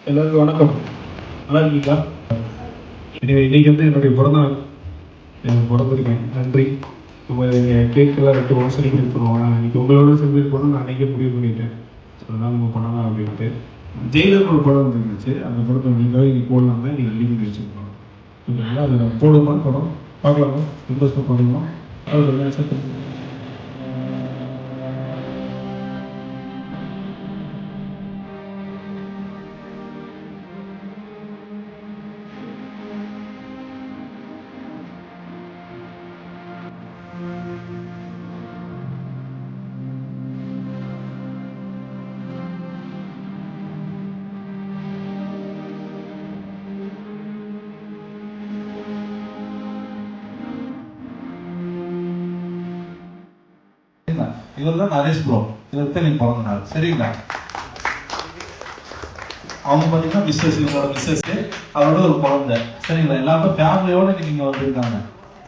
எல்லாருக்கும் வணக்கம். நல்லா இருக்கீங்களா? இன்னைக்கு வந்து என்னுடைய பிறந்தநாள். பிறந்திருக்கேன். நன்றி. நம்ம கேக்கெல்லாம் வெட்டு போக செலிப்ரேட் பண்ணுவாங்க. இன்னைக்கு உங்களோட செலிப்ரேட் பண்ண நான் அன்றைக்கே முடிவு பண்ணிட்டேன். ஸோ அதெல்லாம் நம்ம பண்ணலாம் அப்படின்ட்டு. ஜெயிலர் ஒரு படம் வந்துருந்துச்சு. அந்த படத்தை நீங்களே இன்னைக்கு போடலாம் தான் நீங்கள் ரெடி பண்ணி வச்சுருக்கோம். ஓகேங்களா? அதை நம்ம போடுமா படம் பார்க்கலாமா? இன்ட்ரெஸ்ட்டாக பண்ணலாம். அது சரி. இவர் தான் நரேஷ் ப்ரோ. இவர் தான் நீ பிறந்த நாள். சரிங்களா? அவங்க பார்த்தீங்கன்னா மிஸ்ஸஸ், இவங்களோட மிஸ்ஸஸ், அவரோட ஒரு குழந்தை. சரிங்களா? எல்லாருமே ஃபேமிலியோட இன்னைக்கு இங்கே வந்திருக்காங்க.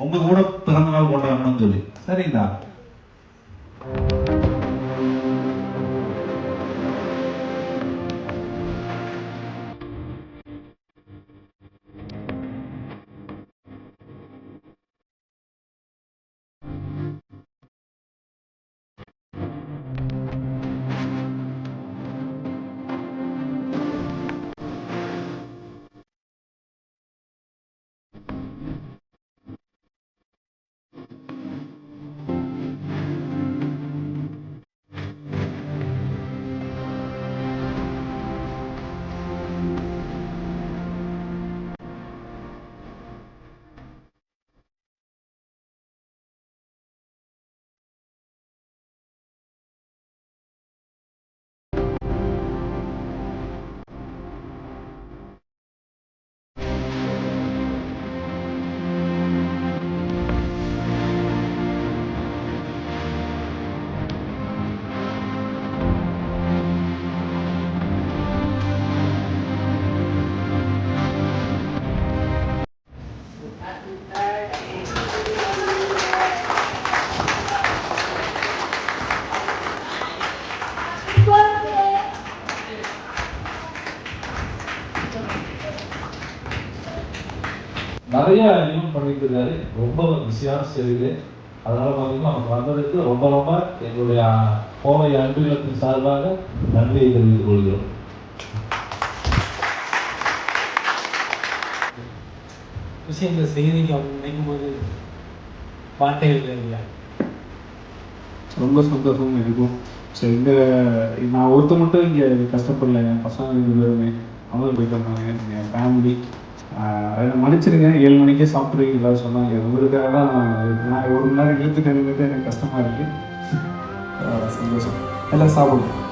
உங்க கூட பிறந்த நாள் கொண்டாடணும்னு சொல்லி. சரிங்களா? நிறைய இன்வென்ட் பண்ணிட்டு இருக்காரு. ரொம்ப பிஸியான ஸ்டெடியில். அதனால பார்த்தீங்கன்னா அவங்க வந்ததுக்கு ரொம்ப ரொம்ப எங்களுடைய கோவை அன்புகளத்தின் சார்பாக நன்றியை தெரிவித்துக் கொள்கிறோம். விஷயங்கள் செய்திக்கு அவங்க நினைக்கும் போது வார்த்தைகள் இல்லையா? ரொம்ப சந்தோஷம் இருக்கும். ஸோ இந்த நான் ஒருத்த மட்டும் இங்கே கஷ்டப்படல. என் பசங்க இருந்ததுமே அவங்க போயிட்டு வந்தாங்க. என் ஃபேமிலி மன்னிச்சிருங்க. 7 மணிக்கே சாப்பிட்றீங்களா சொன்னாங்க. உங்களுக்காக தான் நான் 1 மணி நேரம் இழுத்துட்டு எனக்கு கஷ்டமாக இருக்குது. சந்தோஷம். எல்லாம் சாப்பிடுங்க.